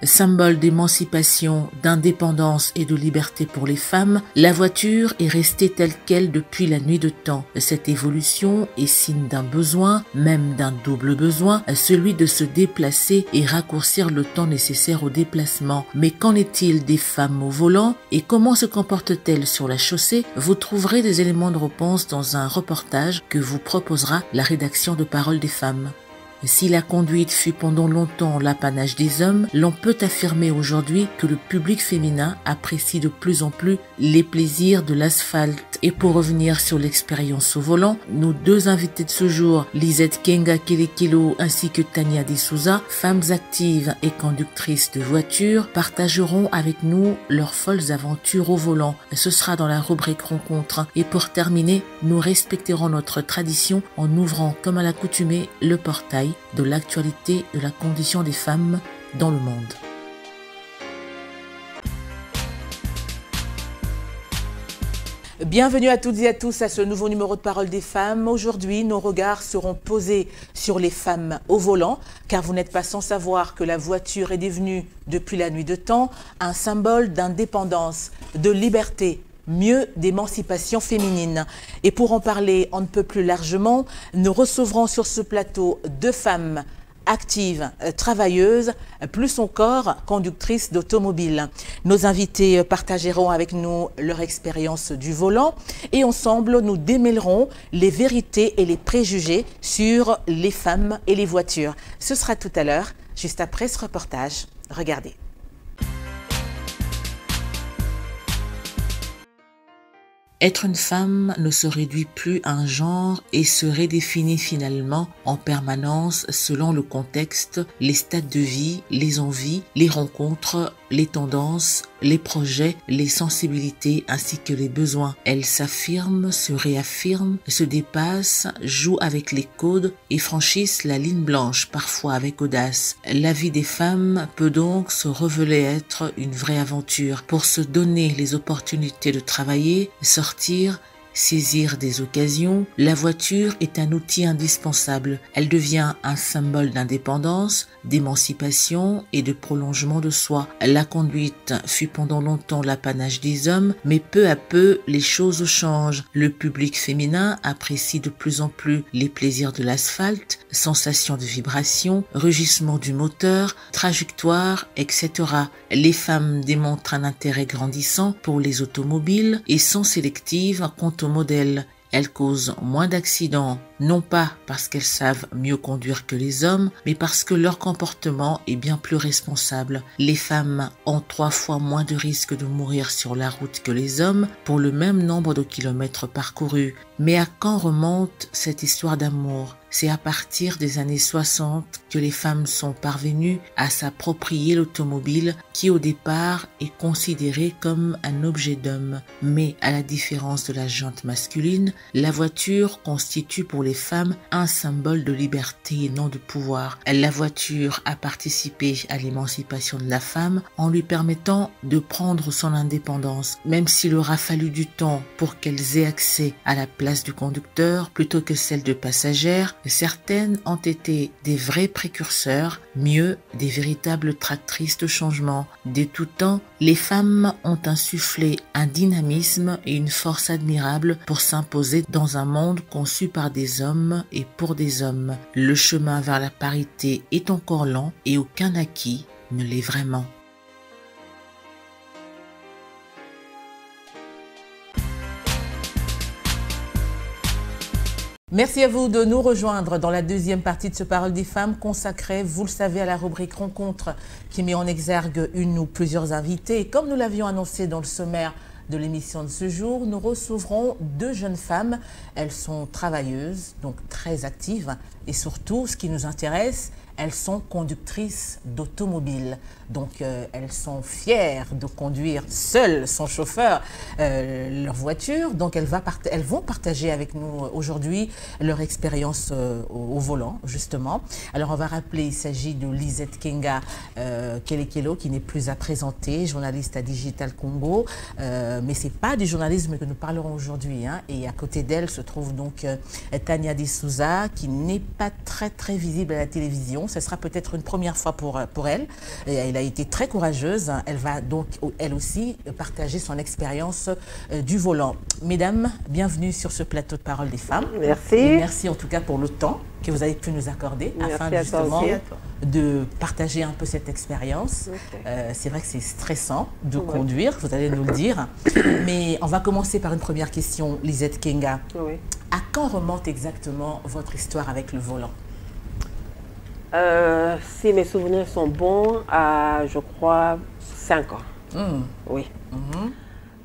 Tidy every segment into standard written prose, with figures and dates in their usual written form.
Symbole d'émancipation, d'indépendance et de liberté pour les femmes, la voiture est restée telle quelle depuis la nuit de temps. Cette évolution est signe d'un besoin, même d'un double besoin, celui de se déplacer et raccourcir le temps nécessaire au déplacement. Mais qu'en est-il des femmes au volant et comment se comportent-elles sur la chaussée? Vous trouverez des éléments de réponse dans un reportage que vous proposera la rédaction de Paroles des femmes. Si la conduite fut pendant longtemps l'apanage des hommes, l'on peut affirmer aujourd'hui que le public féminin apprécie de plus en plus les plaisirs de l'asphalte. Et pour revenir sur l'expérience au volant, nos deux invités de ce jour, Lisette Kenga Kelekelo ainsi que Tania De Souza, femmes actives et conductrices de voitures, partageront avec nous leurs folles aventures au volant. Ce sera dans la rubrique rencontre. Et pour terminer, nous respecterons notre tradition en ouvrant comme à l'accoutumée le portail de l'actualité de la condition des femmes dans le monde. Bienvenue à toutes et à tous à ce nouveau numéro de Paroles des femmes. Aujourd'hui, nos regards seront posés sur les femmes au volant, car vous n'êtes pas sans savoir que la voiture est devenue, depuis la nuit de temps, un symbole d'indépendance, de liberté, mieux d'émancipation féminine. Et pour en parler on ne peut plus largement, nous recevrons sur ce plateau deux femmes actives, travailleuses, plus encore conductrices d'automobile. Nos invités partageront avec nous leur expérience du volant et ensemble nous démêlerons les vérités et les préjugés sur les femmes et les voitures. Ce sera tout à l'heure, juste après ce reportage. Regardez. Être une femme ne se réduit plus à un genre et se redéfinit finalement en permanence selon le contexte, les stades de vie, les envies, les rencontres, les tendances, les projets, les sensibilités ainsi que les besoins. Elle s'affirme, se réaffirme, se dépasse, joue avec les codes et franchissent la ligne blanche, parfois avec audace. La vie des femmes peut donc se révéler être une vraie aventure. Pour se donner les opportunités de travailler, sortir, saisir des occasions, la voiture est un outil indispensable. Elle devient un symbole d'indépendance, d'émancipation et de prolongement de soi. La conduite fut pendant longtemps l'apanage des hommes, mais peu à peu, les choses changent. Le public féminin apprécie de plus en plus les plaisirs de l'asphalte, sensations de vibration, rugissement du moteur, trajectoire, etc. Les femmes démontrent un intérêt grandissant pour les automobiles et sont sélectives quant au modèle. Elles causent moins d'accidents, non pas parce qu'elles savent mieux conduire que les hommes, mais parce que leur comportement est bien plus responsable. Les femmes ont 3 fois moins de risques de mourir sur la route que les hommes pour le même nombre de kilomètres parcourus. Mais à quand remonte cette histoire d'amour? C'est à partir des années 60 que les femmes sont parvenues à s'approprier l'automobile qui au départ est considérée comme un objet d'homme. Mais à la différence de la jante masculine, la voiture constitue pour les femmes un symbole de liberté et non de pouvoir. La voiture a participé à l'émancipation de la femme en lui permettant de prendre son indépendance, même s'il aura fallu du temps pour qu'elles aient accès à la place du conducteur plutôt que celle de passagère. Certaines ont été des vrais précurseurs, mieux, des véritables tractrices de changement. De tout temps, les femmes ont insufflé un dynamisme et une force admirable pour s'imposer dans un monde conçu par des hommes et pour des hommes. Le chemin vers la parité est encore lent et aucun acquis ne l'est vraiment. Merci à vous de nous rejoindre dans la deuxième partie de ce Parole des femmes consacrée, vous le savez, à la rubrique Rencontre qui met en exergue une ou plusieurs invités. Et comme nous l'avions annoncé dans le sommaire de l'émission de ce jour, nous recevrons deux jeunes femmes. Elles sont travailleuses, donc très actives. Et surtout, ce qui nous intéresse, elles sont conductrices d'automobile. Donc, elles sont fières de conduire seules, sans chauffeur, leur voiture. Donc, elles vont partager avec nous aujourd'hui leur expérience au volant, justement. Alors, on va rappeler, il s'agit de Lisette Kenga Kelekelo, qui n'est plus à présenter, journaliste à Digital Congo. Mais ce n'est pas du journalisme que nous parlerons aujourd'hui. Hein. Et à côté d'elle se trouve donc Tania De Souza, qui n'est pas très visible à la télévision. Ce sera peut-être une première fois pour elle. Et elle a été très courageuse. Elle va donc, elle aussi, partager son expérience du volant. Mesdames, bienvenue sur ce plateau de Parole des femmes. Merci. Et merci en tout cas pour le temps que vous avez pu nous accorder afin justement de partager un peu cette expérience. Okay. C'est vrai que c'est stressant de conduire, vous allez nous le dire. Mais on va commencer par une première question, Lisette Kenga. Oui. À quand remonte exactement votre histoire avec le volant? Si mes souvenirs sont bons, à je crois 5 ans. Oui.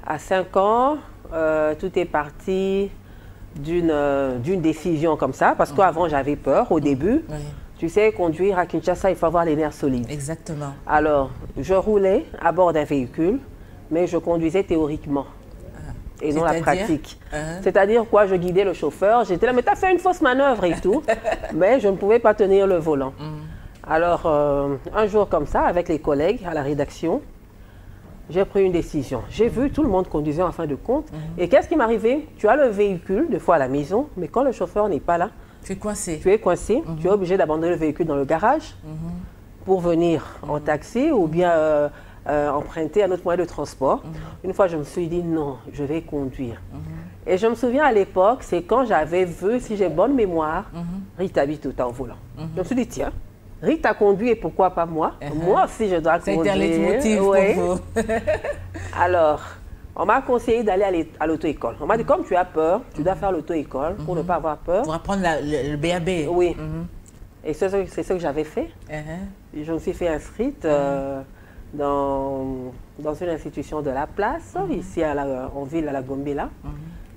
À 5 ans, tout est parti d'une décision comme ça, parce qu'avant j'avais peur au début. Tu sais, conduire à Kinshasa, il faut avoir les nerfs solides. Exactement. Alors, je roulais à bord d'un véhicule, mais je conduisais théoriquement et non la pratique. C'est-à-dire quoi, je guidais le chauffeur, j'étais là, mais tu as fait une fausse manœuvre et tout, mais je ne pouvais pas tenir le volant. Alors, un jour comme ça, avec les collègues à la rédaction, j'ai pris une décision. J'ai vu tout le monde conduisait en fin de compte. Et qu'est-ce qui m'arrivait? Tu as le véhicule, des fois à la maison, mais quand le chauffeur n'est pas là, tu es coincé. Tu es coincé. Tu es obligé d'abandonner le véhicule dans le garage pour venir en taxi ou bien emprunter un autre moyen de transport. Une fois, je me suis dit non, je vais conduire. Et je me souviens à l'époque, c'est quand j'avais vu, si j'ai bonne mémoire, Rita Bituta au volant. Je me suis dit tiens, Rita conduit et pourquoi pas moi? Moi aussi, je dois conduire. C'était un leitmotiv pour vous. Alors, on m'a conseillé d'aller à l'auto-école. On m'a dit, comme tu as peur, tu dois faire l'auto-école pour ne pas avoir peur. Pour apprendre le BAB. Oui. Et c'est ce que j'avais fait. Je me suis fait inscrite dans une institution de la place, ici en ville, à la Gombela.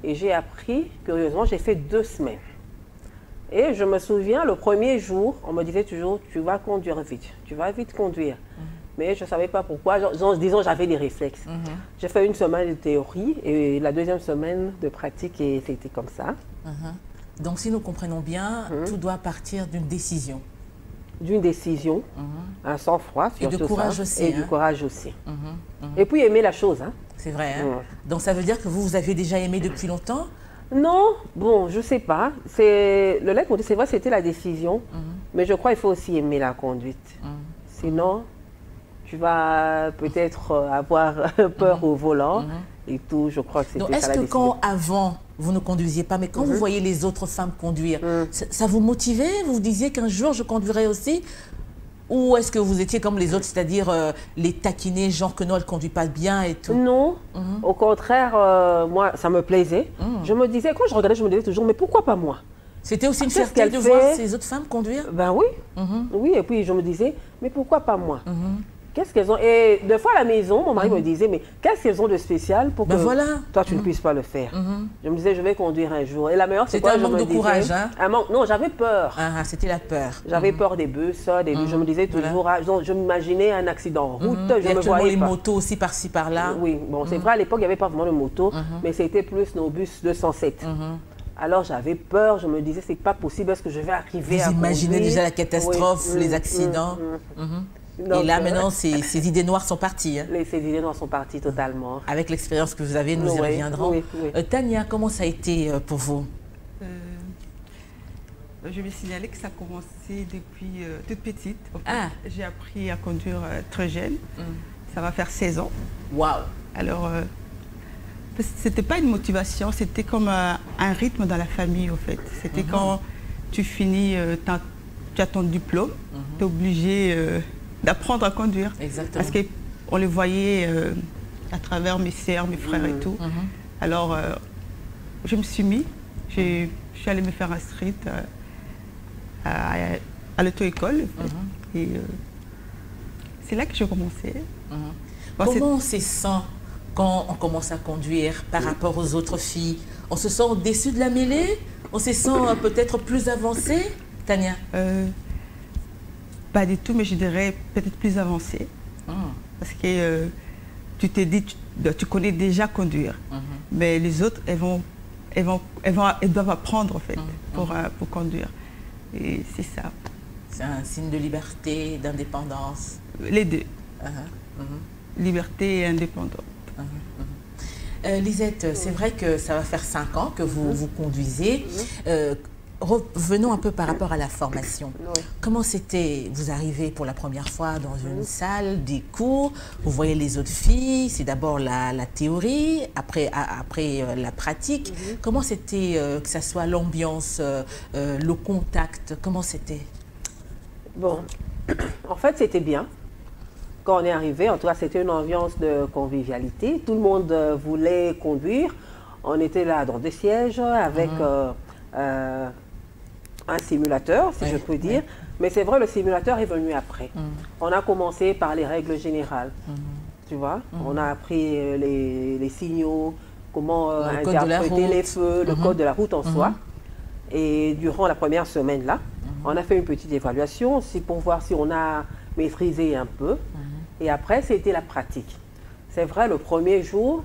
Et j'ai appris, curieusement, j'ai fait 2 semaines. Et je me souviens, le premier jour, on me disait toujours, tu vas conduire vite, tu vas vite conduire. Mais je ne savais pas pourquoi, disons j'avais des réflexes. J'ai fait 1 semaine de théorie et la 2e semaine de pratique et c'était comme ça. Donc si nous comprenons bien, tout doit partir d'une décision. D'une décision, un sang-froid, et de courage aussi. Et du courage aussi. Et puis aimer la chose. C'est vrai. Donc ça veut dire que vous avez déjà aimé depuis longtemps? Non, bon, je ne sais pas. Le leitmotiv, c'est vrai, c'était la décision. Mais je crois qu'il faut aussi aimer la conduite. Sinon, tu vas peut-être avoir peur au volant et tout. Je crois que c'était ça la décision. Est-ce que quand, avant, vous ne conduisiez pas, mais quand vous voyez les autres femmes conduire, ça vous motivait? Vous vous disiez qu'un jour, je conduirai aussi? Ou est-ce que vous étiez comme les autres, c'est-à-dire les taquiner, genre que non, elle ne conduit pas bien et tout? Non, au contraire, moi, ça me plaisait. Je me disais, quand je regardais, je me disais toujours, mais pourquoi pas moi? C'était aussi une fierté de voir ces autres femmes conduire? Ben oui, oui, et puis je me disais, mais pourquoi pas moi? Qu'est-ce qu'elles ont? Et deux fois à la maison, mon mari me disait, mais qu'est-ce qu'elles ont de spécial pour que toi, tu ne puisses pas le faire? Je me disais, je vais conduire un jour. Et la meilleure, c'est quoi? C'était un manque de courage, hein? Non, j'avais peur. C'était la peur. J'avais peur des bus, je me disais toujours, je m'imaginais un accident en route, je me voyais les motos aussi par-ci, par-là. Oui, bon, c'est vrai, à l'époque, il n'y avait pas vraiment de moto, mais c'était plus nos bus 207. Alors j'avais peur, je me disais, c'est pas possible, est-ce que je vais arriver à conduire? Vous imaginez déjà la catastrophe, les accidents. Donc, et là, maintenant, ces idées noires sont parties. Ces idées noires sont parties totalement. Avec l'expérience que vous avez, nous y reviendrons. Tania, comment ça a été pour vous? Je vais signaler que ça a commencé depuis toute petite. J'ai appris à conduire très jeune. Ça va faire 16 ans. Waouh! Alors, c'était pas une motivation, c'était comme un rythme dans la famille, au fait. C'était quand tu finis, tu as ton diplôme, tu es obligé d'apprendre à conduire. Exactement. Parce qu'on le voyait à travers mes sœurs, mes frères et tout. Alors, je me suis mis, je suis allée me faire inscrire à l'auto-école. Et c'est là que j'ai commencé. Comment on se sent quand on commence à conduire par rapport aux autres filles? On se sent déçu de la mêlée? On se sent peut-être plus avancé, Tania? Pas du tout, mais je dirais peut-être plus avancé. Parce que tu t'es dit, tu connais déjà conduire. Mais les autres, elles doivent apprendre en fait pour conduire. Et c'est ça. C'est un signe de liberté, d'indépendance? Les deux. Liberté et indépendance. Lisette, c'est vrai que ça va faire 5 ans que vous conduisez. revenons un peu par rapport à la formation. Oui. Comment c'était, vous arrivez pour la première fois dans une salle, des cours, vous voyez les autres filles, c'est d'abord la théorie, après la pratique. Comment c'était, que ça soit l'ambiance, le contact, comment c'était? Bon, en fait, c'était bien. Quand on est arrivé, en tout cas, c'était une ambiance de convivialité. Tout le monde voulait conduire. On était là dans des sièges avec un simulateur, si je peux dire. Mais c'est vrai, le simulateur est venu après. On a commencé par les règles générales. Tu vois, on a appris les signaux, comment interpréter les feux, le code de la route en soi. Et durant la première semaine là, on a fait une petite évaluation aussi pour voir si on a maîtrisé un peu. Et après, c'était la pratique. C'est vrai, le premier jour,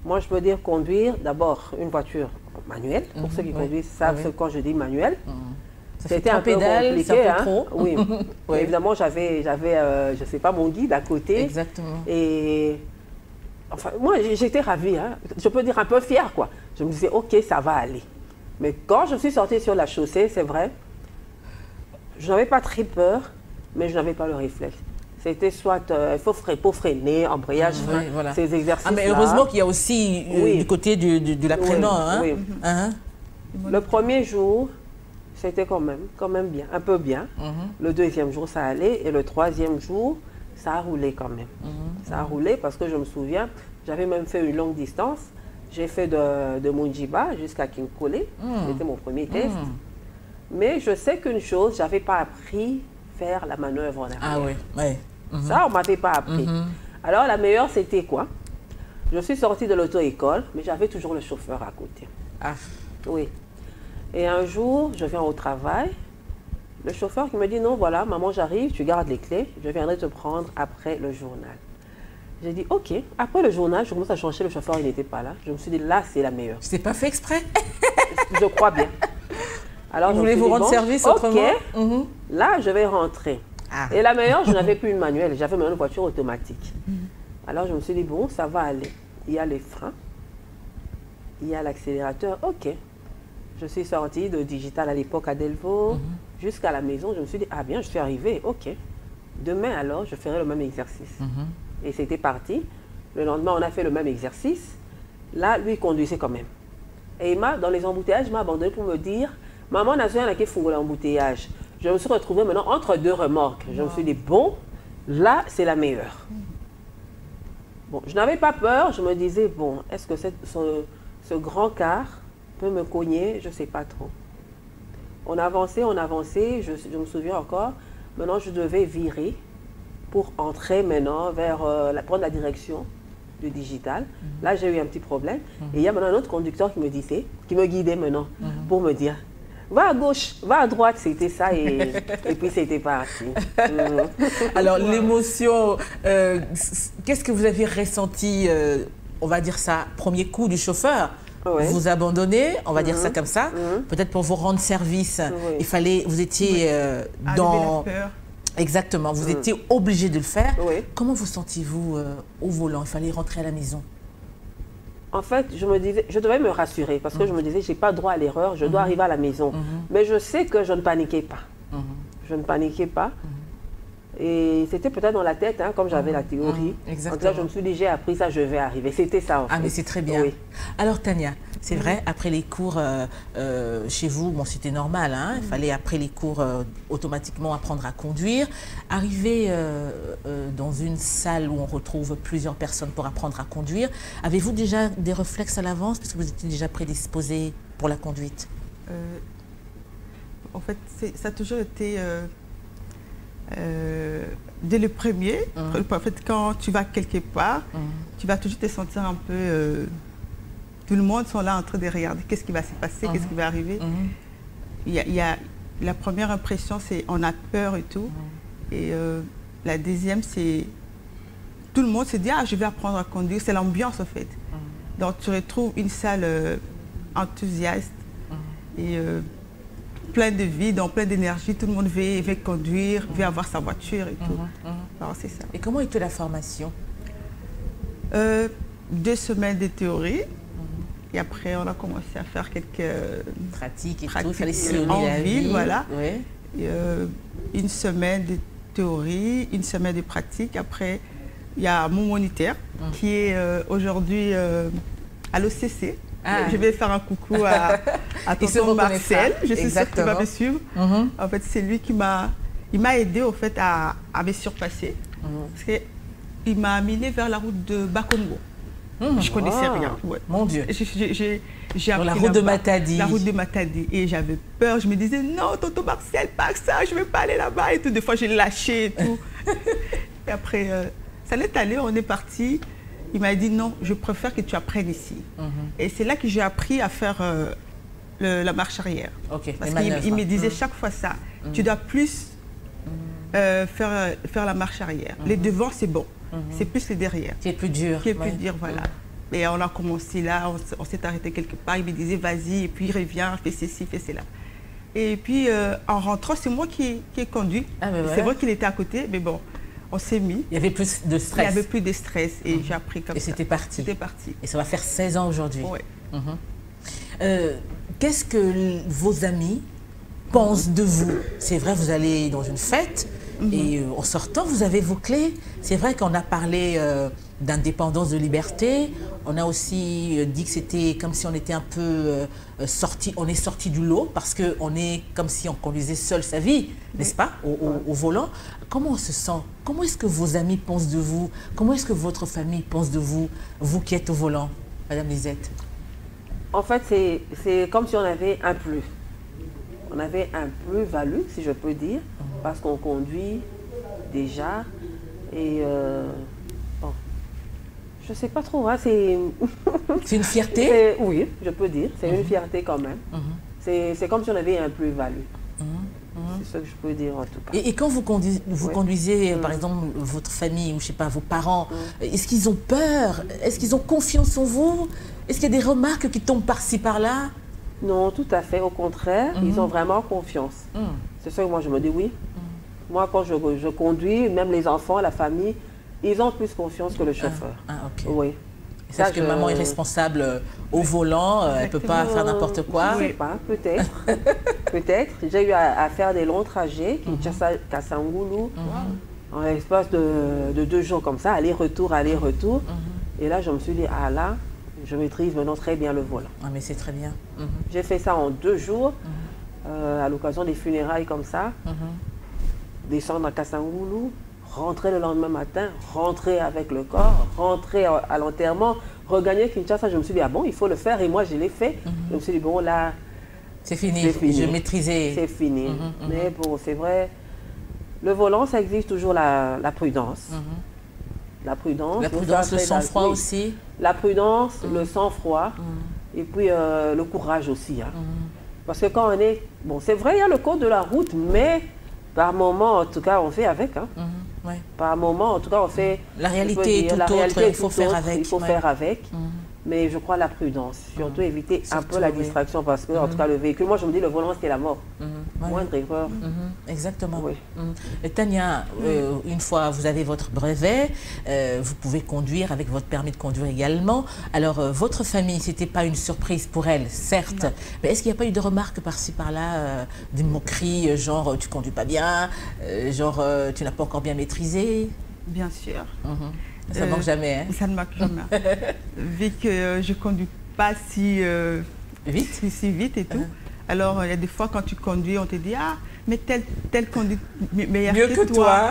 moi je peux dire conduire d'abord une voiture manuelle. Pour ceux qui conduisent savent quand je dis manuel. C'était un peu compliqué. Un peu trop. Oui. Évidemment, j'avais je ne sais pas, mon guide à côté. Exactement. Et enfin, moi, j'étais ravie. Hein. Je peux dire un peu fière, quoi. Je me disais, OK, ça va aller. Mais quand je suis sortie sur la chaussée, c'est vrai, je n'avais pas très peur, mais je n'avais pas le réflexe. C'était soit il faut freiner, embrayage, voilà. Ces exercices-là. Mais heureusement qu'il y a aussi du côté de l'apprenant. Hein? Le premier jour, c'était quand même bien, un peu bien. Le deuxième jour, ça allait. Et le troisième jour, ça a roulé quand même. Ça a roulé parce que je me souviens, j'avais même fait une longue distance. J'ai fait de Munjiba jusqu'à Kinkole. C'était mon premier test. Mais je sais qu'une chose, je n'avais pas appris à faire la manœuvre en arrière. Ah oui, oui. Ça, on ne m'avait pas appris. Alors, la meilleure, c'était quoi? Je suis sortie de l'auto-école, mais j'avais toujours le chauffeur à côté. Ah. Oui. Et un jour, je viens au travail. Le chauffeur qui me dit, non, voilà, maman, j'arrive, tu gardes les clés. Je viendrai te prendre après le journal. J'ai dit, OK. Après le journal, je commence à chercher, le chauffeur, il n'était pas là. Je me suis dit, là, c'est la meilleure. Je n'ai pas fait exprès. Je crois bien. Alors, vous voulez vous rendre service autrement? OK, là, je vais rentrer. Et la meilleure, je n'avais plus une manuelle, j'avais même une voiture automatique. Alors, je me suis dit, bon, ça va aller. Il y a les freins, il y a l'accélérateur, OK. Je suis sortie de Digital à l'époque à Delvaux jusqu'à la maison. Je me suis dit, ah bien, je suis arrivée, OK. Demain, alors, je ferai le même exercice. Et c'était parti. Le lendemain, on a fait le même exercice. Là, lui, il conduisait quand même. Et dans les embouteillages, il m'a abandonné pour me dire, maman n'a rien à qui fout l'embouteillage. Je me suis retrouvée maintenant entre deux remorques. Je me suis dit, bon, là, c'est la meilleure. Bon, je n'avais pas peur. Je me disais, bon, est-ce que ce grand car peut me cogner? Je ne sais pas trop. On avançait. Je me souviens encore. Maintenant, je devais virer pour entrer maintenant vers prendre la direction du Digital. Là, j'ai eu un petit problème. Et il y a maintenant un autre conducteur qui me guidait maintenant pour me dire, va à gauche, va à droite, c'était ça et puis c'était parti. Alors l'émotion, qu'est-ce que vous avez ressenti, on va dire ça, premier coup du chauffeur? Vous abandonnez, on va dire ça comme ça, peut-être pour vous rendre service, il fallait, vous étiez dans... Exactement, vous étiez obligé de le faire. Comment vous sentiez-vous au volant? Il fallait rentrer à la maison. En fait, je me disais, je devais me rassurer parce que je me disais, je n'ai pas droit à l'erreur, je dois arriver à la maison. Mais je sais que je ne paniquais pas. Je ne paniquais pas. Et c'était peut-être dans la tête, hein, comme j'avais la théorie. Exactement. Donc là, je me suis dit, j'ai appris ça, je vais arriver. C'était ça, en fait. Ah, mais c'est très bien. Alors, Tania, c'est vrai, après les cours chez vous, bon, c'était normal, hein, il fallait après les cours automatiquement apprendre à conduire. Arriver dans une salle où on retrouve plusieurs personnes pour apprendre à conduire, avez-vous déjà des réflexes à l'avance parce que vous étiez déjà prédisposé pour la conduite? En fait, ça a toujours été... dès le premier, en fait, quand tu vas quelque part, tu vas toujours te sentir un peu... tout le monde sont là en train de regarder qu'est-ce qui va se passer, qu'est-ce qui va arriver. Il y a la première impression, c'est on a peur et tout. Et la deuxième, c'est tout le monde se dit, ah, je vais apprendre à conduire. C'est l'ambiance, en fait. Donc, tu retrouves une salle enthousiaste et plein de vie, donc plein d'énergie. Tout le monde veut conduire, veut avoir sa voiture et tout. Alors, c'est ça. Et comment était la formation? 2 semaines de théorie Et après, on a commencé à faire quelques pratiques et pratiques tout, en ville, voilà. Oui. Et, une semaine de théorie, une semaine de pratique. Après, il y a mon moniteur qui est aujourd'hui à l'OCC. Je vais faire un coucou à tonton Marcel. Je suis sûre qu'il va me suivre. En fait, c'est lui qui m'a aidé au fait à me surpasser. Parce qu'il m'a amené vers la route de Bakongo. Je ne connaissais rien. Ouais. Mon Dieu. J'ai appris la route de Matadi. La route de Matadi. Et j'avais peur. Je me disais, non, tonton Marcel, pas ça, je ne veux pas aller là-bas. Et tout. Des fois, j'ai lâché et tout. Et après, ça l'est allé, on est parti. Il m'a dit, non, je préfère que tu apprennes ici. Et c'est là que j'ai appris à faire la marche arrière. Parce qu'il me disait chaque fois ça. Tu dois plus faire la marche arrière. Les devants, c'est bon. C'est plus les derrière. Qui est plus dur. Qui est plus dur, voilà. Et on a commencé là, on s'est arrêté quelque part. Il me disait, vas-y, et puis il revient, fais ceci, fais cela. Et puis, en rentrant, c'est moi qui ai conduit. C'est vrai qu'il était à côté, mais bon, on s'est mis. Il y avait plus de stress. Il y avait plus de stress et j'ai appris comme ça. Et c'était parti. C'était parti. Et ça va faire 16 ans aujourd'hui. Oui. Qu'est-ce que vos amis pensent de vous? C'est vrai, vous allez dans une fête et en sortant, vous avez vos clés. C'est vrai qu'on a parlé d'indépendance, de liberté. On a aussi dit que c'était comme si on était un peu sorti du lot parce qu'on est comme si on conduisait seul sa vie, n'est-ce pas, au volant. Comment on se sent? Comment est-ce que vos amis pensent de vous? Comment est-ce que votre famille pense de vous, vous qui êtes au volant, Madame Lisette? En fait, c'est comme si on avait un plus. On avait un plus-value, si je peux dire, parce qu'on conduit déjà. Et bon, je ne sais pas trop, hein, c'est... C'est une fierté? Oui, je peux dire, c'est une fierté quand même. C'est comme si on avait un plus-value. C'est ce que je peux dire en tout cas. Et quand vous conduisez, par exemple, votre famille ou je sais pas, vos parents, est-ce qu'ils ont peur? Est-ce qu'ils ont confiance en vous? Est-ce qu'il y a des remarques qui tombent par-ci, par-là? Non, tout à fait. Au contraire, ils ont vraiment confiance. C'est ça que moi je me dis oui. Moi, quand je conduis, même les enfants, la famille, ils ont plus confiance que le chauffeur. Oui. C'est parce que maman est responsable au volant, elle ne peut pas faire n'importe quoi. Je ne sais pas, peut-être. Peut-être. J'ai eu à faire des longs trajets, Kinshasa-Kassangoulou, en l'espace de 2 jours comme ça, aller-retour, aller-retour. Et là, je me suis dit, ah là, je maîtrise maintenant très bien le volant. Ah, mais c'est très bien. J'ai fait ça en 2 jours, à l'occasion des funérailles comme ça. Descendre à Kassangoulou, rentrer le lendemain matin, rentrer avec le corps, rentrer à l'enterrement, regagner Kinshasa. Je me suis dit, ah bon, il faut le faire. Et moi, je l'ai fait. Je me suis dit, bon, là, c'est fini. Je maîtrisais. C'est fini. Mais bon, c'est vrai, le volant, ça exige toujours la prudence. La prudence. La prudence, le sang-froid aussi. La prudence, le sang-froid. Et puis le courage aussi. Parce que quand on est... Bon, c'est vrai, il y a le code de la route, mais par moment, en tout cas, on fait avec. Par moment, en tout cas, on fait... La réalité est tout autre, il faut faire avec. Il faut faire avec. Mais je crois la prudence, surtout éviter un peu la distraction parce que, en tout cas, le véhicule, moi je me dis le volant c'est la mort. Moindre erreur. Exactement. Tania, une fois vous avez votre brevet, vous pouvez conduire avec votre permis de conduire également. Alors, votre famille, c'était pas une surprise pour elle, certes, mais est-ce qu'il n'y a pas eu de remarques par-ci par-là, des moqueries, genre tu conduis pas bien, genre tu n'as pas encore bien maîtrisé? Bien sûr. Ça ne manque jamais, hein? Ça ne manque jamais. Vu que je ne conduis pas si vite et tout. Alors, il y a des fois, quand tu conduis, on te dit, ah, mais tel conduit meilleur que toi.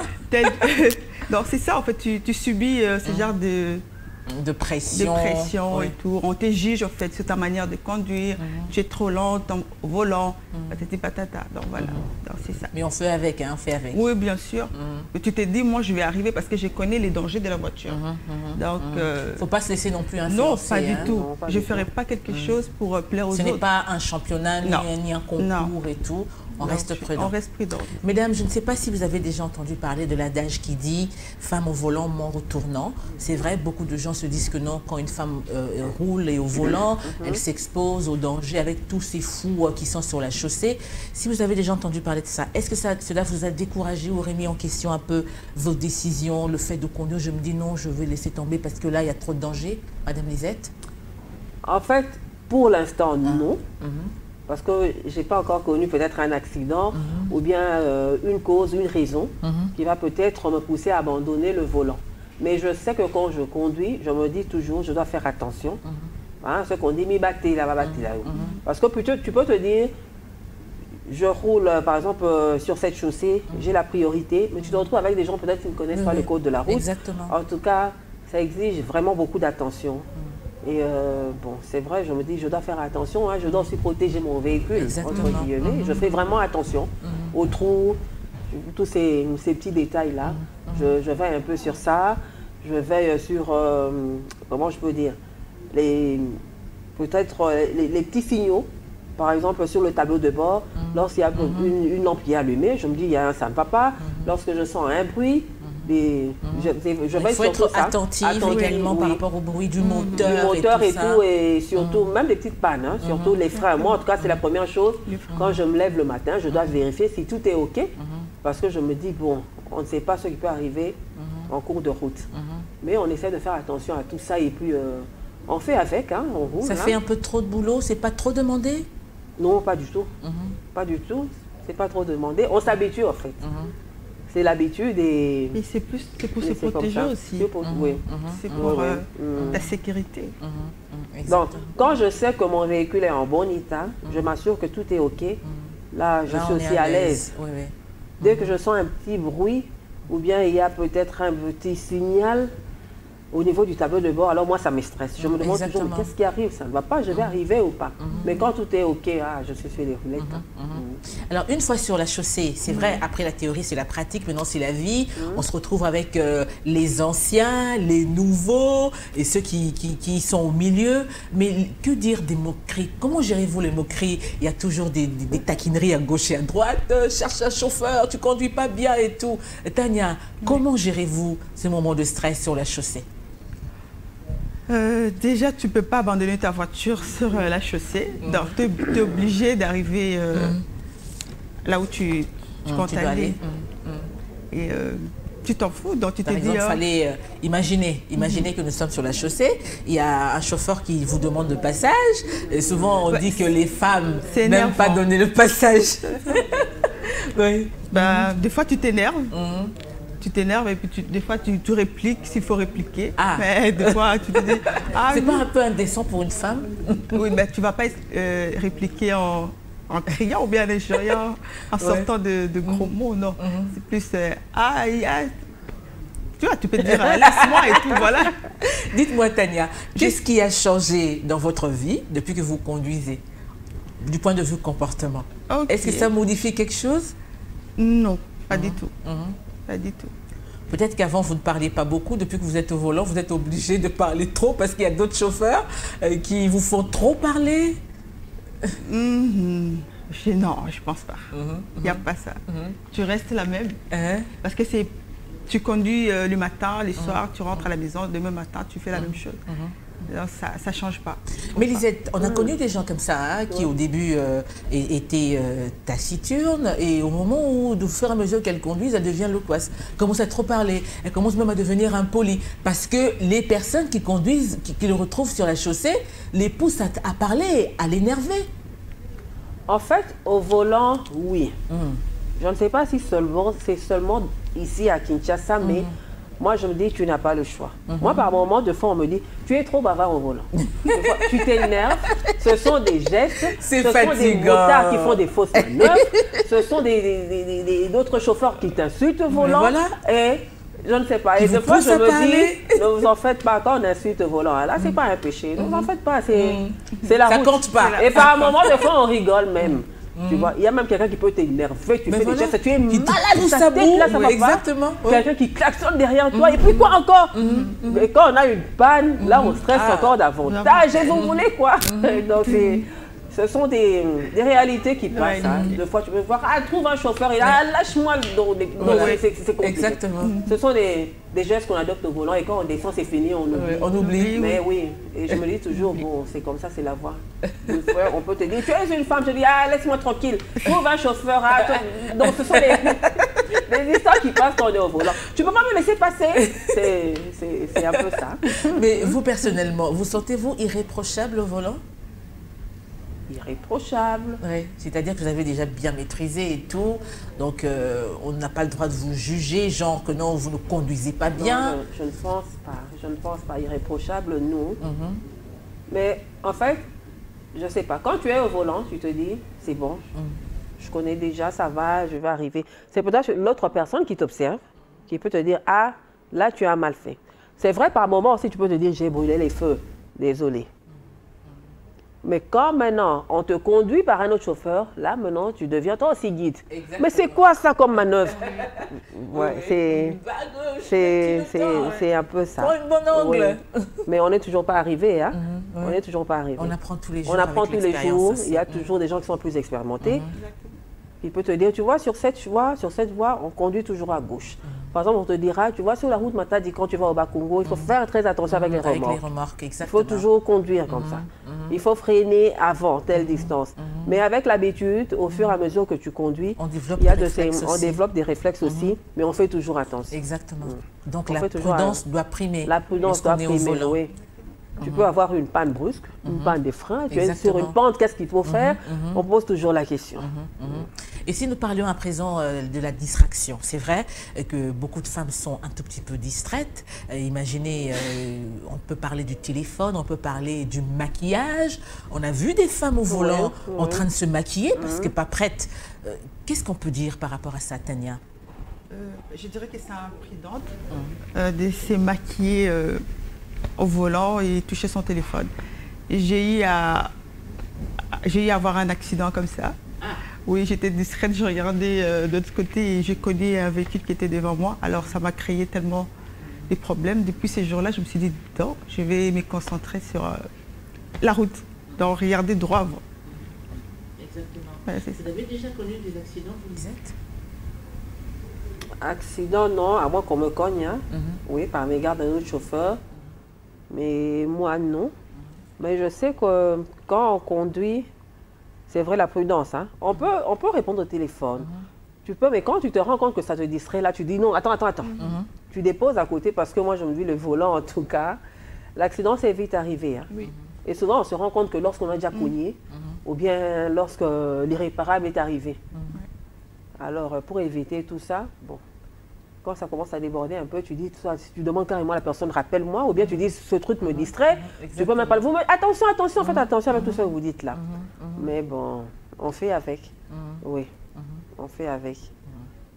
Donc, c'est ça, en fait, tu subis ce genre de pression et tout. On te juge, en fait, sur ta manière de conduire. Tu es trop lent au volant, patati patata. Donc, voilà. Donc, c'est ça. Mais on fait avec, hein? On fait avec. Oui, bien sûr. Mais tu te dis, moi, je vais arriver parce que je connais les dangers de la voiture. Donc, il ne faut pas se laisser non plus influencer. Non, pas du tout. Non, je ne ferai pas quelque chose pour plaire aux autres. Ce n'est pas un championnat, ni un concours et tout. On reste prudent. On reste prudent. Mesdames, je ne sais pas si vous avez déjà entendu parler de l'adage qui dit « femme au volant, mort au tournant ». C'est vrai, beaucoup de gens se disent que non, quand une femme roule et au volant, elle s'expose au danger avec tous ces fous qui sont sur la chaussée. Si vous avez déjà entendu parler de ça, est-ce que cela vous a découragé ou remis en question un peu vos décisions, le fait de conduire? Je me dis non, je vais laisser tomber parce que là, il y a trop de danger. Madame Lisette? En fait, Pour l'instant, non. Parce que je n'ai pas encore connu peut-être un accident ou bien une cause, une raison qui va peut-être me pousser à abandonner le volant. Mais je sais que quand je conduis, je me dis toujours, je dois faire attention. Hein, ce qu'on dit, mi bâti là, va bâti là. Parce que peut-être tu peux te dire, je roule par exemple sur cette chaussée, j'ai la priorité, mais tu te retrouves avec des gens peut-être qui ne connaissent pas le code de la route. Exactement. En tout cas, ça exige vraiment beaucoup d'attention. Et bon, c'est vrai, je me dis, je dois faire attention, hein, je dois aussi protéger mon véhicule, entre guillemets. Je fais vraiment attention aux trous, tous ces petits détails-là. Je veille un peu sur ça. Je veille sur, comment je peux dire, peut-être les petits signaux. Par exemple, sur le tableau de bord, lorsqu'il y a une lampe qui est allumée, je me dis, ça ne va pas. Lorsque je sens un bruit, il faut être attentif également par rapport au bruit du moteur, et tout, et surtout, même les petites pannes, hein, surtout les freins. Moi, en tout cas, c'est la première chose. Quand je me lève le matin, je dois vérifier si tout est OK, parce que je me dis, bon, on ne sait pas ce qui peut arriver en cours de route. Mais on essaie de faire attention à tout ça, et puis on fait avec, hein, on roule. Ça fait un peu trop de boulot, c'est pas trop demandé? Non, pas du tout. Pas du tout, c'est pas trop demandé. On s'habitue, en fait. C'est l'habitude et c'est pour se protéger aussi. C'est pour ta sécurité. Donc, quand je sais que mon véhicule est en bon état, je m'assure que tout est OK. Là, je suis aussi à l'aise. Dès que je sens un petit bruit, ou bien il y a peut-être un petit signal au niveau du tableau de bord, alors moi ça me stresse. Je me demande toujours, qu'est-ce qui arrive? Ça ne va pas, je vais arriver ou pas? Mais quand tout est OK, je suis sur les roulettes. Alors une fois sur la chaussée, c'est vrai, après la théorie c'est la pratique, maintenant c'est la vie. On se retrouve avec les anciens, les nouveaux et ceux qui sont au milieu. Mais que dire des moqueries? Comment gérez-vous les moqueries? Il y a toujours des taquineries à gauche et à droite. Cherche un chauffeur, tu conduis pas bien et tout. Tania, comment gérez-vous ce moment de stress sur la chaussée? Déjà, tu ne peux pas abandonner ta voiture sur la chaussée. Donc, tu es obligé d'arriver là où tu comptes aller. Et tu t'en fous. Donc, tu te dis... Il fallait imaginer que nous sommes sur la chaussée. Il y a un chauffeur qui vous demande le passage. Et souvent, on dit que les femmes n'aiment pas donner le passage. Des fois, tu t'énerves. Tu t'énerves et puis des fois tu répliques s'il faut répliquer. Mais des fois tu te dis... c'est pas un peu indécent pour une femme? Oui, mais tu ne vas pas répliquer en criant ou bien en injuriant, en sortant de gros mots, non. C'est plus... tu vois, tu peux te dire laisse-moi et tout, voilà. Dites-moi Tania, qu'est-ce qui a changé dans votre vie depuis que vous conduisez, du point de vue comportement? Est-ce que ça modifie quelque chose? Non, pas du tout. Pas du tout. Peut-être qu'avant, vous ne parliez pas beaucoup. Depuis que vous êtes au volant, vous êtes obligé de parler trop parce qu'il y a d'autres chauffeurs qui vous font trop parler. Non, je ne pense pas. Il n'y a pas ça. Tu restes la même. Parce que tu conduis le matin, le soir, tu rentres à la maison, demain matin, tu fais la même chose. Ça ne change pas. Mais Lisette, on a connu des gens comme ça, qui au début étaient taciturnes et au moment où, au fur et à mesure qu'elles conduisent, elles deviennent loquaces. Elles commencent à trop parler, elles commencent même à devenir impolies. Parce que les personnes qui conduisent, qui le retrouvent sur la chaussée, les poussent à parler, à l'énerver. En fait, au volant, oui. Je ne sais pas si c'est seulement ici à Kinshasa, mais... Moi, je me dis, tu n'as pas le choix. Moi, par moment, de fois, on me dit, tu es trop bavard au volant. Tu t'énerves. Ce sont des gestes. Ce sont des motards qui font des fausses manœuvres. Ce sont d'autres chauffeurs qui t'insultent au volant. Et je ne sais pas. Et des fois, je me dis, ne vous en faites pas quand on insulte au volant. Là, ce n'est pas un péché. Ne vous en faites pas. C'est la route. Ça compte pas. Et par moment, des fois, on rigole même. Tu vois, il y a même quelqu'un qui peut t'énerver, tu fais des gestes, tu es malade, ta tête, là, ça va pas. Quelqu'un qui klaxonne derrière toi, et puis quoi encore? Et quand on a une panne, là, on stresse encore davantage, et vous voulez quoi? Donc, ce sont des réalités qui passent. Des fois, tu peux voir, trouve un chauffeur, et lâche-moi, c'est compliqué. Exactement. Ce sont des gestes qu'on adopte au volant, et quand on descend, c'est fini, on oublie. On oublie. Mais oui, et je me dis toujours, bon, c'est comme ça, c'est la voie. Des fois, on peut te dire, tu es une femme, je dis, laisse-moi tranquille, trouve un chauffeur. Donc, ce sont des histoires qui passent quand on est au volant. Tu peux pas me laisser passer. C'est un peu ça. Mais vous, personnellement, vous sentez-vous irréprochable au volant? irréprochable. Oui, c'est-à-dire que vous avez déjà bien maîtrisé et tout, donc on n'a pas le droit de vous juger, genre que non, vous ne conduisez pas bien. Non, je ne pense pas. Je ne pense pas. Irréprochable, non. Mais en fait, je ne sais pas. Quand tu es au volant, tu te dis, c'est bon, je connais déjà, ça va, je vais arriver. C'est peut-être l'autre personne qui t'observe, qui peut te dire, ah, là, tu as mal fait. C'est vrai, par moment aussi, tu peux te dire, j'ai brûlé les feux, désolé. Mais quand maintenant, on te conduit par un autre chauffeur, là, maintenant, tu deviens toi aussi guide. Exactement. Mais c'est quoi ça comme manœuvre? Ouais, c'est un peu ça. Pour une bonne angle. Oui. Mais on n'est toujours pas arrivé, hein? On n'est toujours pas arrivé. On apprend tous les jours. On apprend tous les jours. Il y a toujours des gens qui sont plus expérimentés. Il peut te dire, tu vois, sur cette voie, on conduit toujours à gauche. Par exemple, on te dira, tu vois, sur la route, Mata dit, quand tu vas au Bas-Congo, il faut faire très attention avec les remorques. Avec les remorques, exactement. Il faut toujours conduire comme ça. Il faut freiner avant telle distance. Mais avec l'habitude, au fur et à mesure que tu conduis, on développe des réflexes aussi, mais on fait toujours attention. Exactement. Donc la prudence doit primer. La prudence doit primer, oui. Tu peux avoir une panne brusque, une panne des freins, tu es sur une pente, qu'est-ce qu'il faut faire? On pose toujours la question. Et si nous parlions à présent de la distraction, c'est vrai que beaucoup de femmes sont un tout petit peu distraites. Imaginez, on peut parler du téléphone, on peut parler du maquillage. On a vu des femmes au volant en train de se maquiller parce qu'elles ne sont pas prêtes. Qu'est-ce qu'on peut dire par rapport à ça, Tania? Je dirais que c'est imprudente de se maquiller au volant et toucher son téléphone. J'ai eu à avoir un accident comme ça. Oui, j'étais discrète, je regardais de l'autre côté et j'ai connu un véhicule qui était devant moi. Alors ça m'a créé tellement de problèmes. Depuis ces jours-là, je me suis dit, non, je vais me concentrer sur la route, donc regarder droit avant. Exactement. Ouais, vous avez déjà connu des accidents, vous, Lisette? Accident, non, à moins qu'on me cogne, hein. Oui, par l'égard d'un autre chauffeur. Mais moi, non. Mais je sais que quand on conduit, c'est vrai la prudence. Hein. On peut répondre au téléphone. Tu peux, mais quand tu te rends compte que ça te distrait, là, tu dis non, attends. Tu déposes à côté parce que moi, je me dis le volant, en tout cas, l'accident, c'est vite arrivé. Hein. Oui. Et souvent, on se rend compte que lorsqu'on a déjà cogné, ou bien lorsque l'irréparable est arrivé. Alors, pour éviter tout ça, bon. Quand ça commence à déborder un peu, tu dis, tu demandes carrément à la personne, rappelle-moi, ou bien tu dis, ce truc me distrait, tu peux même pas le vous, attention, faites attention avec tout ça que vous dites là. Mais bon, on fait avec. Oui, on fait avec.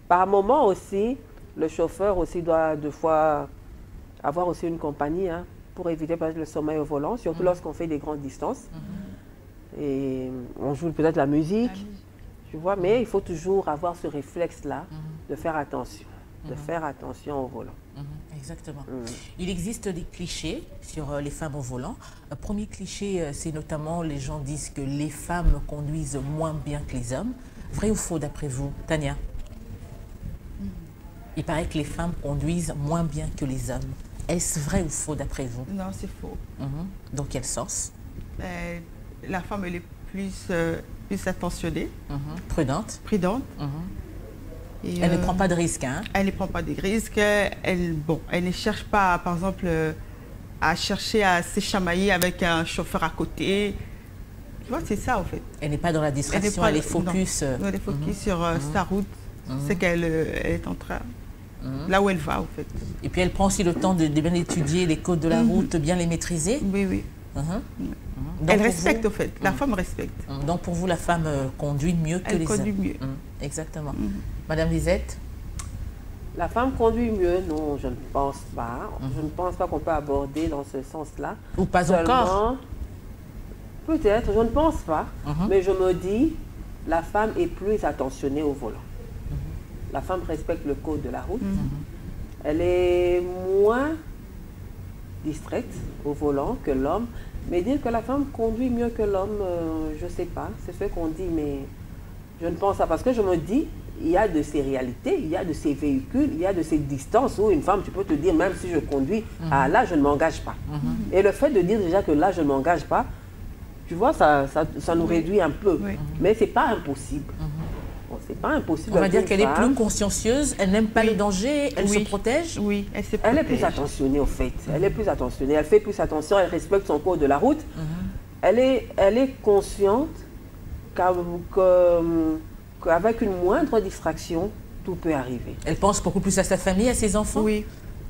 Par moment aussi, le chauffeur aussi doit deux fois avoir aussi une compagnie hein, pour éviter peut-être le sommeil au volant, surtout lorsqu'on fait des grandes distances. Et on joue peut-être la musique, tu vois, mais il faut toujours avoir ce réflexe-là de faire attention. De faire attention au volant. Exactement. Il existe des clichés sur les femmes au volant. Premier cliché, c'est notamment les gens disent que les femmes conduisent moins bien que les hommes. Vrai ou faux d'après vous, Tania? Il paraît que les femmes conduisent moins bien que les hommes. Est-ce vrai ou faux d'après vous? Non, c'est faux. Dans quel sens? La femme, elle est plus attentionnée. Prudente. Et elle ne prend pas de risques, hein? Elle ne prend pas de risques. Elle ne cherche pas, par exemple, à chercher à se chamailler avec un chauffeur à côté. Tu vois, c'est ça, en fait. Elle n'est pas dans la distraction, elle est focus. Non, elle est focus sur sa route, ce qu'elle est en train, là où elle va, en fait. Et puis, elle prend aussi le temps de bien étudier les codes de la route, bien les maîtriser. Oui. Elle respecte, en fait. La femme respecte. Donc, pour vous, la femme conduit mieux que les hommes. Elle conduit mieux. Exactement. Madame Lisette? La femme conduit mieux? Non, je ne pense pas. Je ne pense pas qu'on peut aborder dans ce sens-là. Ou pas encore? Peut-être, je ne pense pas. Mais je me dis, la femme est plus attentionnée au volant. La femme respecte le code de la route. Elle est moins distraite au volant que l'homme. Mais dire que la femme conduit mieux que l'homme, je ne sais pas. C'est ce qu'on dit, mais je ne pense pas. Parce que je me dis, il y a de ces réalités, il y a de ces véhicules, il y a de ces distances où une femme, tu peux te dire, même si je conduis, ah là, je ne m'engage pas. Et le fait de dire déjà que là, je ne m'engage pas, tu vois, ça nous réduit un peu. Mais ce n'est pas impossible. Bon, c'est pas impossible. On va dire qu'elle est plus consciencieuse, elle n'aime pas le danger, elle se protège. Oui, elle est plus attentionnée, au fait. Elle est plus attentionnée, elle fait plus attention, elle respecte son code de la route. elle est consciente qu'avec une moindre distraction, tout peut arriver. Elle pense beaucoup plus à sa famille, à ses enfants? Oui.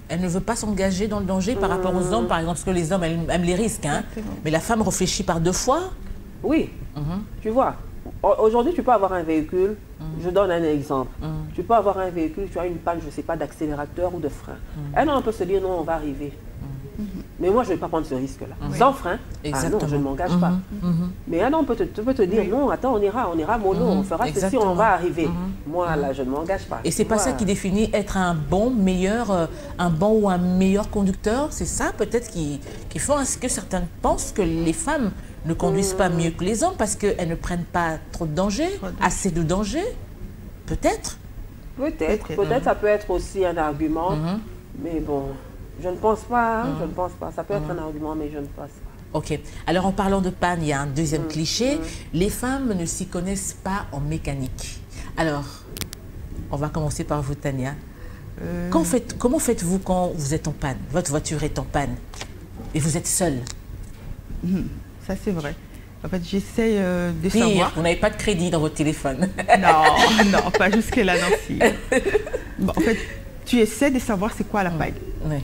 Elle ne veut pas s'engager dans le danger par rapport aux hommes, par exemple, parce que les hommes aiment les risques. Hein. Mais la femme réfléchit par 2 fois. Oui, tu vois. Aujourd'hui, tu peux avoir un véhicule, je donne un exemple. Tu peux avoir un véhicule, tu as une panne, je ne sais pas, d'accélérateur ou de frein. Un homme peut se dire, non, on va arriver. Mais moi, je ne vais pas prendre ce risque-là. Sans frein, ah non, je ne m'engage pas. Mais un homme peut te dire, non, attends, on ira mollo, on fera ceci, on va arriver. Moi, là, je ne m'engage pas. Et c'est pas ça qui définit être un bon ou un meilleur conducteur? C'est ça peut-être qui font que certains pensent que les femmes ne conduisent pas mieux que les hommes parce qu'elles ne prennent pas trop de danger, assez de danger? Peut-être. Peut-être, ça peut être aussi un argument, mais bon, je ne pense pas, je ne pense pas. Ça peut être un argument, mais je ne pense pas. Ok. Alors, en parlant de panne, il y a un deuxième cliché. Les femmes ne s'y connaissent pas en mécanique. Alors, on va commencer par vous, Tania. Comment faites-vous quand vous êtes en panne? Votre voiture est en panne et vous êtes seule? Ça, c'est vrai. En fait, j'essaye de Pire, savoir. vous n'avez pas de crédit dans votre téléphone. Non, pas jusque-là, Nancy. Bon, en fait, tu essaies de savoir c'est quoi la panne. Oui.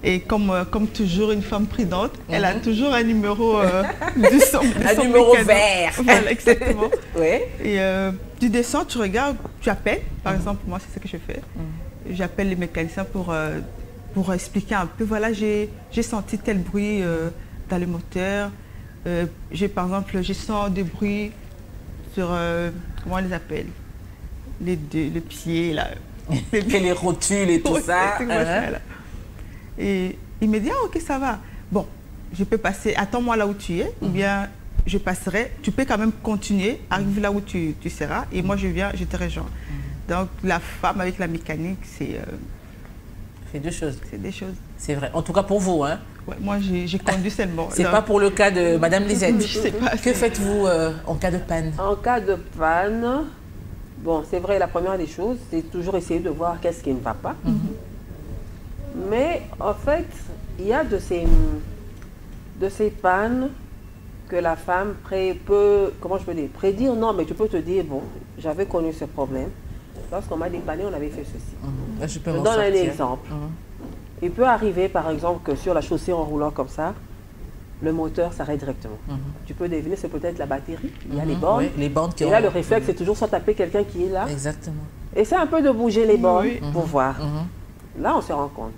Et comme toujours, une femme prudente, elle a toujours un numéro de son numéro mécano. vert. Voilà, exactement. Oui. Et tu descends, tu regardes, tu appelles. Par exemple, moi, c'est ce que je fais. J'appelle les mécaniciens pour expliquer un peu. Voilà, j'ai senti tel bruit dans le moteur. Par exemple, je sens des bruits sur, comment on les appelle? Le pied, là. Les rotules et tout ça. Là. Et il me dit, ah ok, ça va. Bon, je peux passer, attends-moi là où tu es, ou bien je passerai. Tu peux quand même continuer, arrive là où tu seras, et moi je viens, je te rejoins. Donc la femme avec la mécanique, c'est... C'est 2 choses. C'est des choses. C'est vrai. En tout cas pour vous, hein. Ouais, moi, j'ai conduit seulement. C'est pas pour le cas de Madame Lisette. Je sais pas. Que faites-vous en cas de panne? En cas de panne, bon, c'est vrai, la première des choses, c'est toujours essayer de voir qu'est-ce qui ne va pas. Mais en fait, il y a de ces pannes que la femme peut, comment je peux dire, prédire. Non, mais tu peux te dire, bon, j'avais connu ce problème. Lorsqu'on m'a dépanné, on avait fait ceci. Je donne un exemple. Il peut arriver, par exemple, que sur la chaussée, en roulant comme ça, le moteur s'arrête directement. Tu peux deviner, c'est peut-être la batterie. Il y a les bornes. Oui, les bornes qui et là, le réflexe, c'est toujours soit taper quelqu'un qui est là. Exactement. Et c'est un peu de bouger les bornes pour voir. Là, on se rend compte.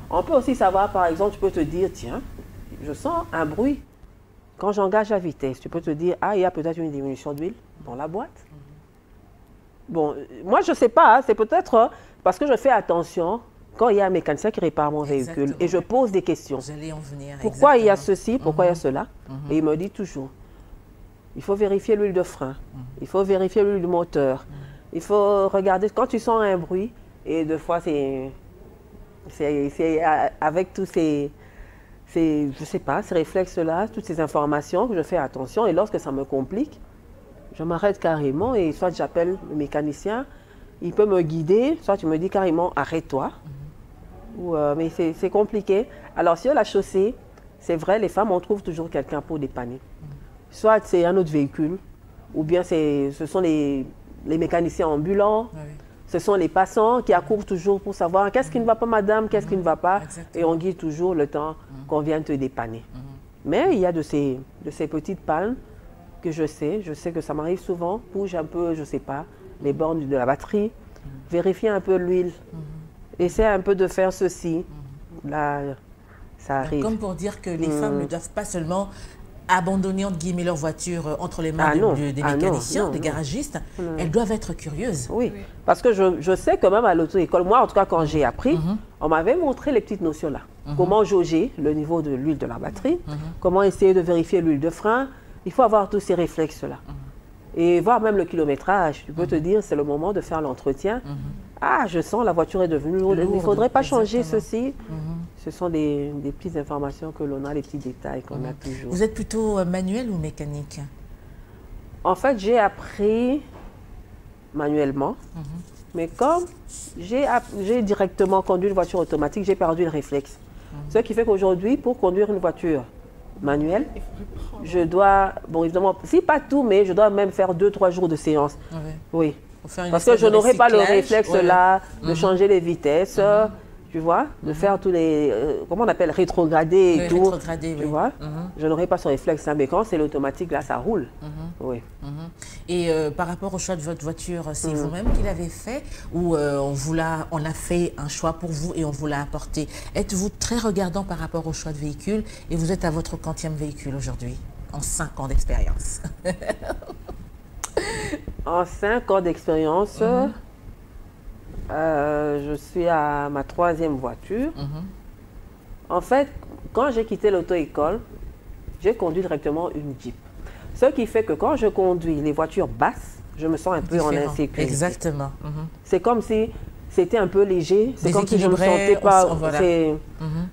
On peut aussi savoir, par exemple, tu peux te dire, tiens, je sens un bruit. Quand j'engage la vitesse, tu peux te dire, ah, il y a peut-être une diminution d'huile dans la boîte. Bon, moi, je ne sais pas, hein, c'est peut-être parce que je fais attention quand il y a un mécanicien qui répare mon véhicule et je pose des questions. J'allais en venir. Pourquoi il y a ceci, pourquoi il y a cela? Et il me dit toujours, il faut vérifier l'huile de frein, il faut vérifier l'huile du moteur, il faut regarder quand tu sens un bruit, et des fois c'est avec tous je sais pas, ces réflexes-là, toutes ces informations que je fais attention, et lorsque ça me complique, je m'arrête carrément et soit j'appelle le mécanicien, il peut me guider, soit tu me dis carrément arrête-toi. Mais c'est compliqué. Alors sur la chaussée, c'est vrai, les femmes, on trouve toujours quelqu'un pour dépanner. Soit c'est un autre véhicule, ou bien ce sont les mécaniciens ambulants, ce sont les passants qui accourent toujours pour savoir qu'est-ce qui ne va pas madame, qu'est-ce qui ne va pas, et on guide toujours le temps qu'on vient te dépanner. Mais il y a de ces petites pannes que je sais que ça m'arrive souvent, bouge un peu, je ne sais pas, les bornes de la batterie, vérifier un peu l'huile, essaie un peu de faire ceci, là, ça arrive. Comme pour dire que les femmes ne doivent pas seulement abandonner entre guillemets leur voiture entre les mains des mécaniciens, des garagistes, elles doivent être curieuses. Oui, parce que je sais que même à l'auto-école, moi en tout cas quand j'ai appris, on m'avait montré les petites notions là. Comment jauger le niveau de l'huile de la batterie, comment essayer de vérifier l'huile de frein. Il faut avoir tous ces réflexes-là. Et voir même le kilométrage. Tu peux te dire, c'est le moment de faire l'entretien. Ah, je sens la voiture est devenue lourde. Il ne faudrait pas changer ceci. Ce sont des petites informations que l'on a, les petits détails qu'on a toujours. Vous êtes plutôt manuel ou mécanique? En fait, j'ai appris manuellement. Mais comme j'ai directement conduit une voiture automatique, j'ai perdu le réflexe. Ce qui fait qu'aujourd'hui, pour conduire une voiture manuel, je dois, bon évidemment, si pas tout, mais je dois même faire 2-3 jours de séance. Oui. Parce que je n'aurai pas le réflexe là de changer les vitesses, tu vois, de faire tous les, comment on appelle, rétrograder et tout. Rétrograder, tu vois, je n'aurai pas ce réflexe là, mais quand c'est l'automatique, là, ça roule. Oui. Et par rapport au choix de votre voiture, c'est vous-même qui l'avez fait ou on a fait un choix pour vous et on vous l'a apporté? Êtes-vous très regardant par rapport au choix de véhicule et vous êtes à votre 40e véhicule aujourd'hui, en 5 ans d'expérience? En 5 ans d'expérience, je suis à ma 3e voiture. En fait, quand j'ai quitté l'auto-école, j'ai conduit directement une Jeep. Ce qui fait que quand je conduis les voitures basses, je me sens un peu en insécurité. Exactement. C'est comme si c'était un peu léger. C'est comme si je ne me sentais pas...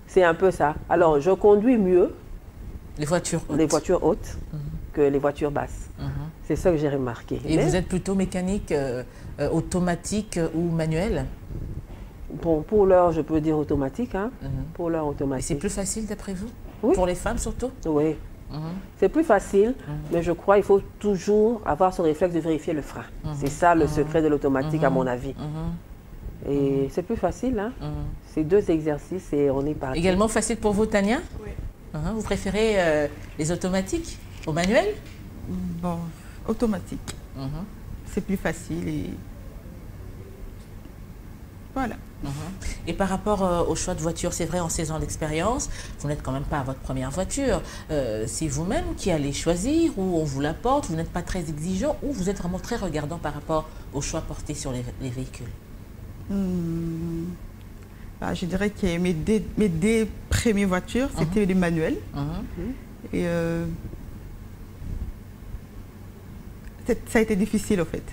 C'est un peu ça. Alors, je conduis mieux les voitures hautes que les voitures basses. C'est ça que j'ai remarqué. Et vous êtes plutôt mécanique, automatique ou manuel? Bon, pour l'heure, je peux dire automatique. Hein. Pour l'heure, automatique. Et c'est plus facile d'après vous? Oui. Pour les femmes surtout? Oui. C'est plus facile, mais je crois qu'il faut toujours avoir ce réflexe de vérifier le frein. C'est ça le secret de l'automatique à mon avis. Et c'est plus facile. Hein. C'est 2 exercices et on est parti. Également facile pour vous, Tania? Oui. Vous préférez les automatiques au manuel? Bon, automatique. C'est plus facile et voilà. Et par rapport au choix de voiture, c'est vrai, en 16 ans d'expérience, vous n'êtes quand même pas à votre première voiture. C'est vous-même qui allez choisir ou on vous l'apporte, vous n'êtes pas très exigeant ou vous êtes vraiment très regardant par rapport au choix porté sur les véhicules? Je dirais que mes deux premières voitures, c'était des manuels. Et ça a été difficile, en fait.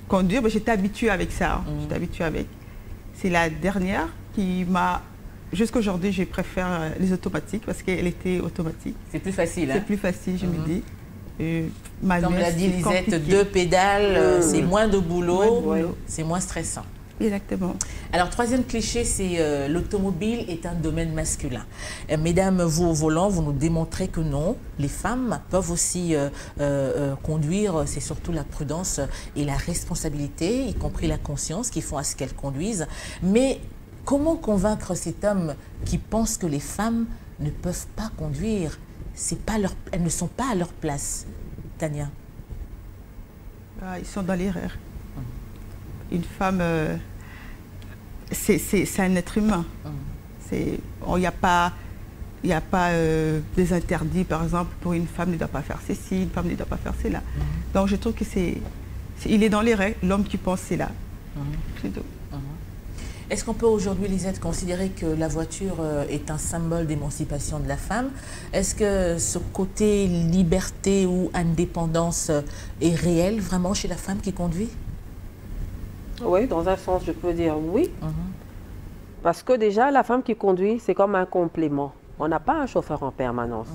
Conduire, j'étais habituée avec ça. J'étais habituée avec. C'est la dernière qui m'a... Jusqu'à aujourd'hui, je préfère les automatiques parce qu'elle était automatique. C'est plus facile. C'est plus facile, je me dis. Manuel, comme l'a dit Lisette, 2 pédales, c'est moins de boulot, c'est moins stressant. Exactement. Alors, 3e cliché, c'est l'automobile est un domaine masculin. Mesdames, vous au volant, vous nous démontrez que non, les femmes peuvent aussi conduire. C'est surtout la prudence et la responsabilité, y compris la conscience, qui font à ce qu'elles conduisent. Mais comment convaincre cet homme qui pense que les femmes ne peuvent pas conduire? Elles ne sont pas à leur place, Tania? Ils sont dans l'erreur. Une femme... c'est un être humain. Il n'y a pas, des interdits, par exemple, pour une femme ne doit pas faire ceci, une femme ne doit pas faire cela. Donc je trouve que il est dans les règles, l'homme qui pense c'est là. Est-ce qu'on peut aujourd'hui, Lisette, considérer que la voiture est un symbole d'émancipation de la femme? Est-ce que ce côté liberté ou indépendance est réel vraiment chez la femme qui conduit? Oui, dans un sens, je peux dire oui. Parce que déjà, la femme qui conduit, c'est comme un complément. On n'a pas un chauffeur en permanence.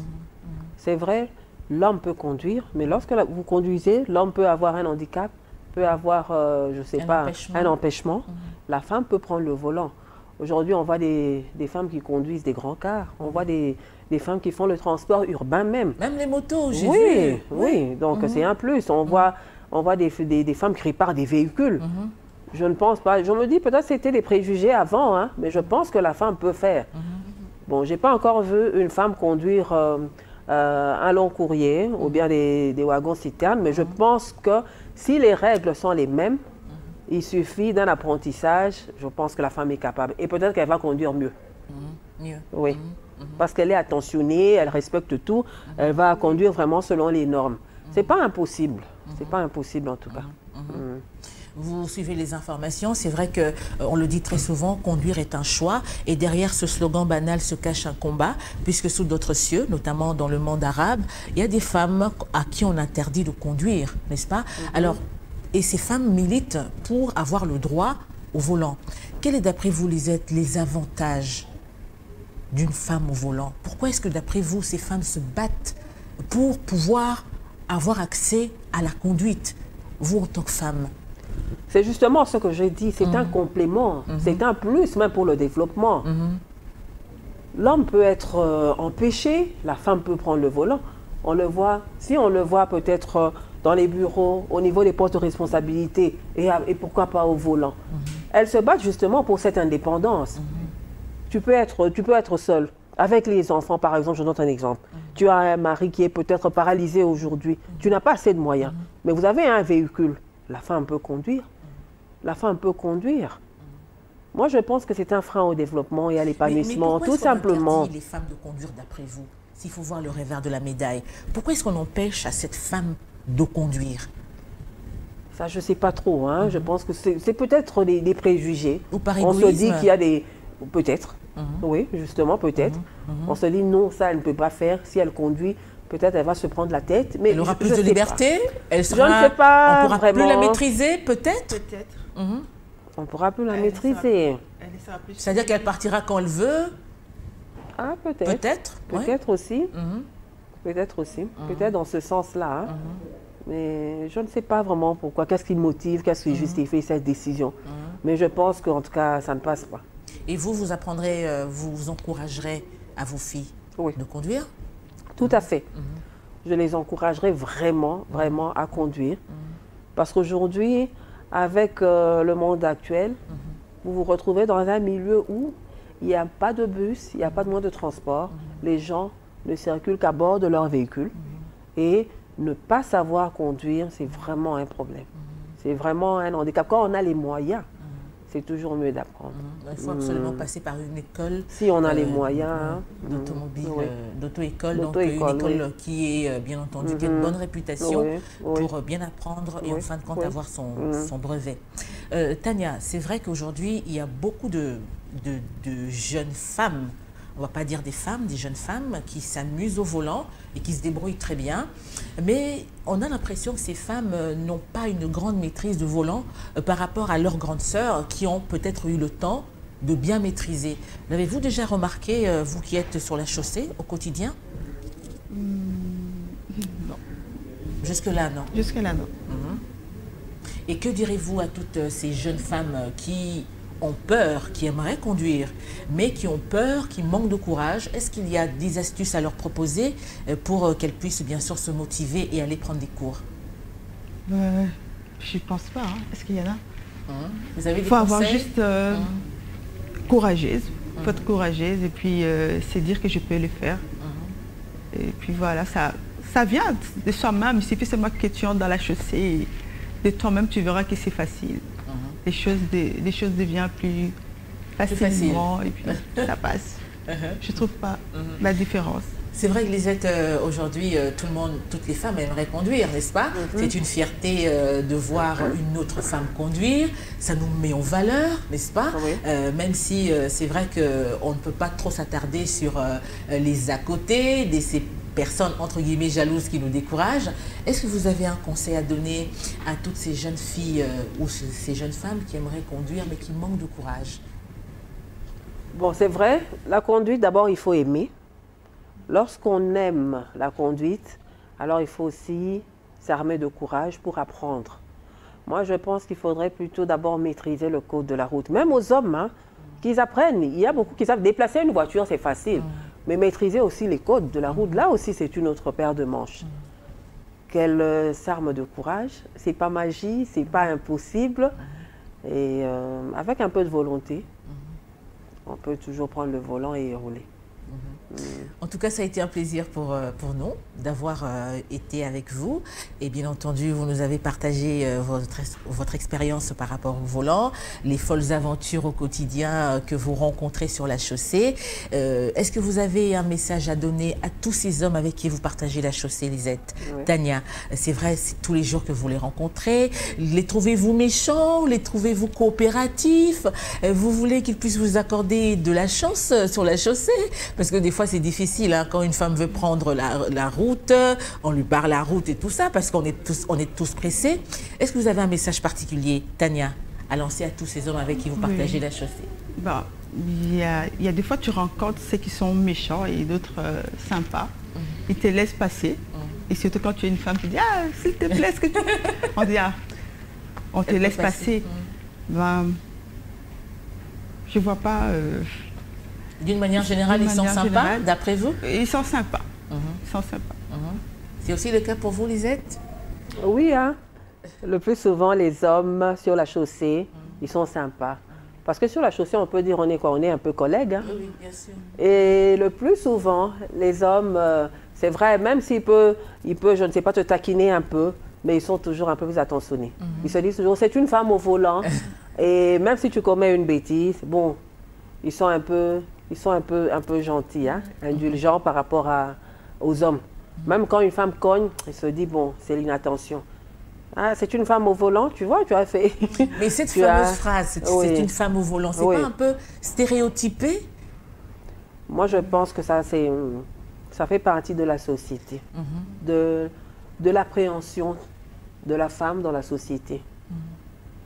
C'est vrai, l'homme peut conduire, mais lorsque vous conduisez, l'homme peut avoir un handicap, peut avoir, je ne sais pas, un empêchement. La femme peut prendre le volant. Aujourd'hui, on voit des femmes qui conduisent des grands cars. On voit des femmes qui font le transport urbain même. Même les motos, j'ai vu. Oui, donc c'est un plus. On voit des femmes qui réparent des véhicules. Je ne pense pas. Je me dis peut-être c'était des préjugés avant, hein, mais je pense que la femme peut faire. Bon, je n'ai pas encore vu une femme conduire un long courrier ou bien des wagons citernes, mais je pense que si les règles sont les mêmes, il suffit d'un apprentissage, je pense que la femme est capable. Et peut-être qu'elle va conduire mieux. Mieux. Oui. Parce qu'elle est attentionnée, elle respecte tout, elle va conduire vraiment selon les normes. C'est pas impossible. C'est pas impossible en tout cas. Vous suivez les informations, c'est vrai qu'on le dit très souvent, conduire est un choix et derrière ce slogan banal se cache un combat puisque sous d'autres cieux, notamment dans le monde arabe, il y a des femmes à qui on interdit de conduire, n'est-ce pas? Alors, et ces femmes militent pour avoir le droit au volant. Quel est d'après vous, Lisette, les avantages d'une femme au volant? Pourquoi est-ce que d'après vous, ces femmes se battent pour pouvoir avoir accès à la conduite, vous en tant que femme? C'est justement ce que j'ai dit, c'est un complément, c'est un plus même pour le développement. l'homme peut être empêché, la femme peut prendre le volant. On le voit, si on le voit peut-être dans les bureaux, au niveau des postes de responsabilité, et pourquoi pas au volant. Elles se battent justement pour cette indépendance. Tu peux être seule. Avec les enfants, par exemple, je donne un exemple. Tu as un mari qui est peut-être paralysé aujourd'hui. Tu n'as pas assez de moyens. Mais vous avez un véhicule. La femme peut conduire. La femme peut conduire. Moi, je pense que c'est un frein au développement et à l'épanouissement, tout simplement. Pourquoi est-ce qu'on interdit les femmes de conduire d'après vous, s'il faut voir le revers de la médaille? Pourquoi est-ce qu'on empêche à cette femme de conduire? Ça, je ne sais pas trop. Hein. Je pense que c'est peut-être des préjugés. Ou par égoïsme. On se dit qu'il y a des... Peut-être. Oui, justement, peut-être. On se dit non, ça, elle ne peut pas faire. Si elle conduit, peut-être elle va se prendre la tête. Mais elle aura plus de liberté. Elle sera, je ne sais pas. On ne pourra plus la maîtriser, peut-être. Peut-être. On ne pourra plus la maîtriser. C'est-à-dire qu'elle partira quand elle veut. Ah, peut-être. Peut-être. Peut-être aussi. Peut-être aussi. Peut-être dans ce sens-là. Hein. Mais je ne sais pas vraiment pourquoi. Qu'est-ce qui motive, qu'est-ce qui justifie cette décision. Mais je pense qu'en tout cas, ça ne passe pas. Et vous apprendrez, vous encouragerez à vos filles de conduire? Tout à fait. Je les encouragerai vraiment, vraiment à conduire. Parce qu'aujourd'hui, avec le monde actuel, vous vous retrouvez dans un milieu où il n'y a pas de bus, il n'y a pas de moyen de transport. Les gens ne circulent qu'à bord de leur véhicule. Et ne pas savoir conduire, c'est vraiment un problème. C'est vraiment un handicap. Quand on a les moyens, c'est toujours mieux d'apprendre. Il faut absolument passer par une école. Si on a les moyens. D'automobile, d'auto-école. Donc une école qui est, bien entendu, qui a une bonne réputation pour bien apprendre et en fin de compte avoir son brevet. Tania, c'est vrai qu'aujourd'hui, il y a beaucoup de jeunes femmes, on ne va pas dire des femmes, des jeunes femmes qui s'amusent au volant et qui se débrouillent très bien. Mais on a l'impression que ces femmes n'ont pas une grande maîtrise de volant par rapport à leurs grandes sœurs qui ont peut-être eu le temps de bien maîtriser. L'avez-vous déjà remarqué, vous qui êtes sur la chaussée au quotidien? Non. Jusque-là, non? Jusque-là, non. Et que direz-vous à toutes ces jeunes femmes qui ont peur, qui aimeraient conduire, mais qui ont peur, qui manquent de courage? Est-ce qu'il y a des astuces à leur proposer pour qu'elles puissent bien sûr se motiver et aller prendre des cours? Je ne pense pas. Hein. Est-ce qu'il y en a? Vous avez des conseils? Il faut avoir juste courageuse. Il faut être courageuse et puis c'est dire que je peux le faire. Et puis voilà, ça vient de soi-même. Il suffit seulement que tu entres dans la chaussée et de toi-même tu verras que c'est facile. Les choses deviennent plus facilement et puis ça passe. Je ne trouve pas la différence. C'est vrai que Lisette, aujourd'hui, toutes les femmes aimeraient conduire, n'est-ce pas? C'est une fierté de voir une autre femme conduire. Ça nous met en valeur, n'est-ce pas? Même si c'est vrai qu'on ne peut pas trop s'attarder sur les à côté, ces personnes entre guillemets jalouses qui nous découragent. Est-ce que vous avez un conseil à donner à toutes ces jeunes filles ou ces jeunes femmes qui aimeraient conduire mais qui manquent de courage? Bon, c'est vrai, la conduite, d'abord, il faut aimer. Lorsqu'on aime la conduite, alors il faut aussi s'armer de courage pour apprendre. Moi, je pense qu'il faudrait plutôt d'abord maîtriser le code de la route. Même aux hommes, hein, qu'ils apprennent. Il y a beaucoup qui savent déplacer une voiture, c'est facile. Mais maîtriser aussi les codes de la route, là aussi, c'est une autre paire de manches. Qu'elle s'arme de courage. C'est pas magie, c'est pas impossible. Et avec un peu de volonté, on peut toujours prendre le volant et rouler. En tout cas, ça a été un plaisir pour nous d'avoir été avec vous. Et bien entendu, vous nous avez partagé votre expérience par rapport au volant, les folles aventures au quotidien que vous rencontrez sur la chaussée. Est-ce que vous avez un message à donner à tous ces hommes avec qui vous partagez la chaussée, Lisette? Tania, c'est vrai, c'est tous les jours que vous les rencontrez. Les trouvez-vous méchants? Les trouvez-vous coopératifs? Vous voulez qu'ils puissent vous accorder de la chance sur la chaussée? Parce que des fois, c'est difficile hein, quand une femme veut prendre la route, on lui barre la route et tout ça, parce qu'on est tous pressés. Est-ce que vous avez un message particulier, Tania, à lancer à tous ces hommes avec qui vous partagez la chaussée? Bon, il y a des fois, tu rencontres ceux qui sont méchants et d'autres sympas. Ils te laissent passer. Et surtout quand tu es une femme, tu dis « Ah, s'il te plaît, est-ce que tu... » On dit « Ah, on te laisse passer. Ben, je ne vois pas... D'une manière générale, ils sont sympas, d'après vous? Ils sont sympas. Ils sont sympas. C'est aussi le cas pour vous, Lisette? Oui, hein. Le plus souvent, les hommes sur la chaussée, ils sont sympas. Parce que sur la chaussée, on peut dire on est quoi? On est un peu collègues. Hein. Oui, bien sûr. Et le plus souvent, les hommes, c'est vrai, même s'il peut, je ne sais pas, te taquiner un peu, mais ils sont toujours un peu plus attentionnés. Ils se disent toujours, c'est une femme au volant. Et même si tu commets une bêtise, bon, ils sont un peu gentils, hein, indulgents par rapport aux hommes. Même quand une femme cogne, il se dit, bon, c'est l'inattention. Ah, c'est une femme au volant, tu vois, tu as fait... Mais cette fameuse phrase, c'est une femme au volant, c'est pas un peu stéréotypé? Moi, je pense que ça fait partie de la société, de l'appréhension de la femme dans la société.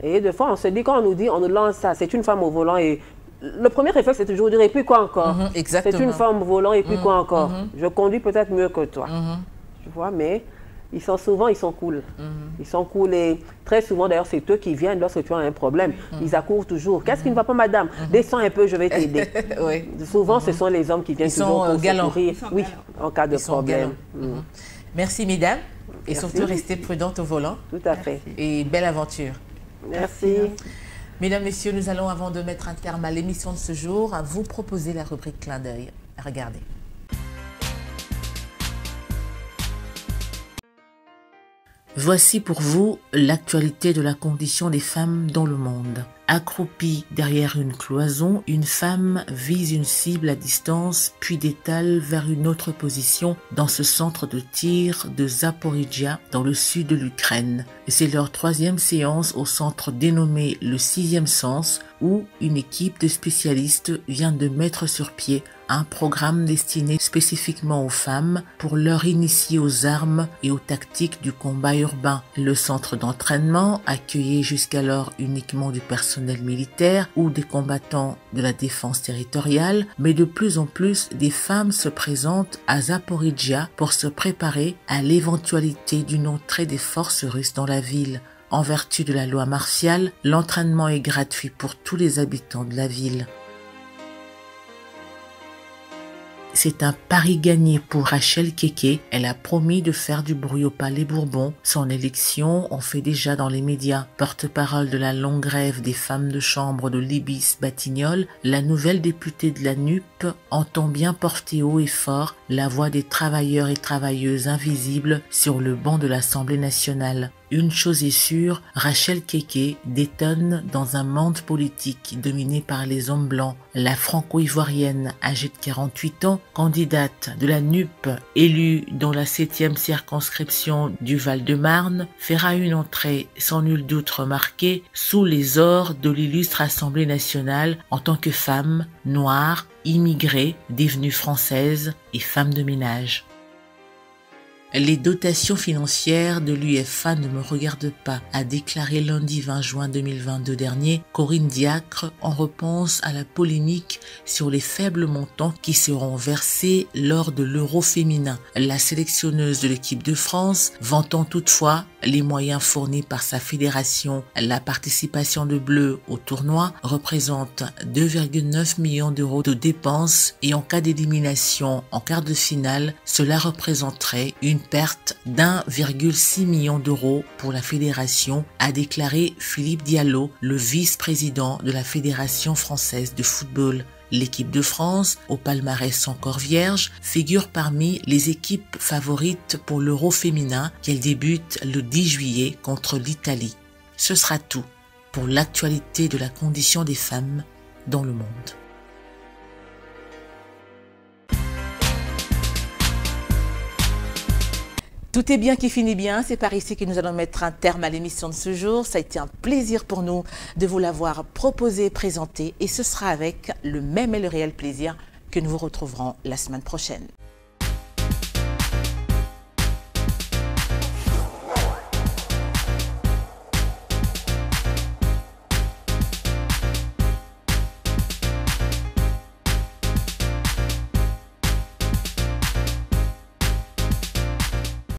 Et des fois, on se dit, quand on nous lance ça, c'est une femme au volant, et le premier réflexe, c'est toujours de dire, et puis quoi encore? Exactement. C'est une femme au volant, et puis quoi encore? Je conduis peut-être mieux que toi. Tu vois, mais ils sont cool. Ils sont cool, et très souvent, d'ailleurs, c'est eux qui viennent lorsque tu as un problème. Ils accourent toujours. Qu'est-ce qui ne va pas, madame? Descends un peu, je vais t'aider. Souvent, ce sont les hommes qui viennent toujours pour secourir. Oui, en cas de problème. Merci, mesdames. Et surtout, restez prudentes au volant. Tout à fait. Et belle aventure. Merci. Mesdames, Messieurs, nous allons, avant de mettre un terme à l'émission de ce jour, vous proposer la rubrique Clin d'œil. Regardez. Voici pour vous l'actualité de la condition des femmes dans le monde. Accroupie derrière une cloison, une femme vise une cible à distance puis détale vers une autre position dans ce centre de tir de Zaporizhia dans le sud de l'Ukraine. C'est leur 3e séance au centre dénommé le 6e sens où une équipe de spécialistes vient de mettre sur pied un programme destiné spécifiquement aux femmes pour leur initier aux armes et aux tactiques du combat urbain. Le centre d'entraînement accueillait jusqu'alors uniquement du personnel militaire ou des combattants de la défense territoriale, mais de plus en plus des femmes se présentent à Zaporizhia pour se préparer à l'éventualité d'une entrée des forces russes dans la ville. En vertu de la loi martiale, l'entraînement est gratuit pour tous les habitants de la ville. C'est un pari gagné pour Rachel Keke. Elle a promis de faire du bruit au Palais Bourbon. Son élection, on fait déjà dans les médias. Porte-parole de la longue grève des femmes de chambre de l'Ibis-Batignolles, la nouvelle députée de la NUP entend bien porter haut et fort la voix des travailleurs et travailleuses invisibles sur le banc de l'Assemblée nationale. Une chose est sûre, Rachel Keke détonne dans un monde politique dominé par les hommes blancs. La franco-ivoirienne, âgée de 48 ans, candidate de la NUP, élue dans la 7e circonscription du Val-de-Marne, fera une entrée sans nul doute remarquée sous les ors de l'illustre Assemblée nationale en tant que femme, noire, immigrée, devenue française et femme de ménage. Les dotations financières de l'UEFA ne me regardent pas, a déclaré lundi 20 juin 2022 dernier Corinne Diacre en réponse à la polémique sur les faibles montants qui seront versés lors de l'Euro féminin. La sélectionneuse de l'équipe de France vantant toutefois les moyens fournis par sa fédération. La participation de Bleu au tournoi représente 2,9 millions d'euros de dépenses et en cas d'élimination en quart de finale, cela représenterait une perte d'1,6 million d'euros pour la fédération, a déclaré Philippe Diallo, le vice-président de la Fédération française de football. L'équipe de France, au palmarès encore vierge, figure parmi les équipes favorites pour l'Euro féminin qu'elle débute le 10 juillet contre l'Italie. Ce sera tout pour l'actualité de la condition des femmes dans le monde. Tout est bien qui finit bien, c'est par ici que nous allons mettre un terme à l'émission de ce jour. Ça a été un plaisir pour nous de vous l'avoir proposé, présenté, et ce sera avec le même et le réel plaisir que nous vous retrouverons la semaine prochaine.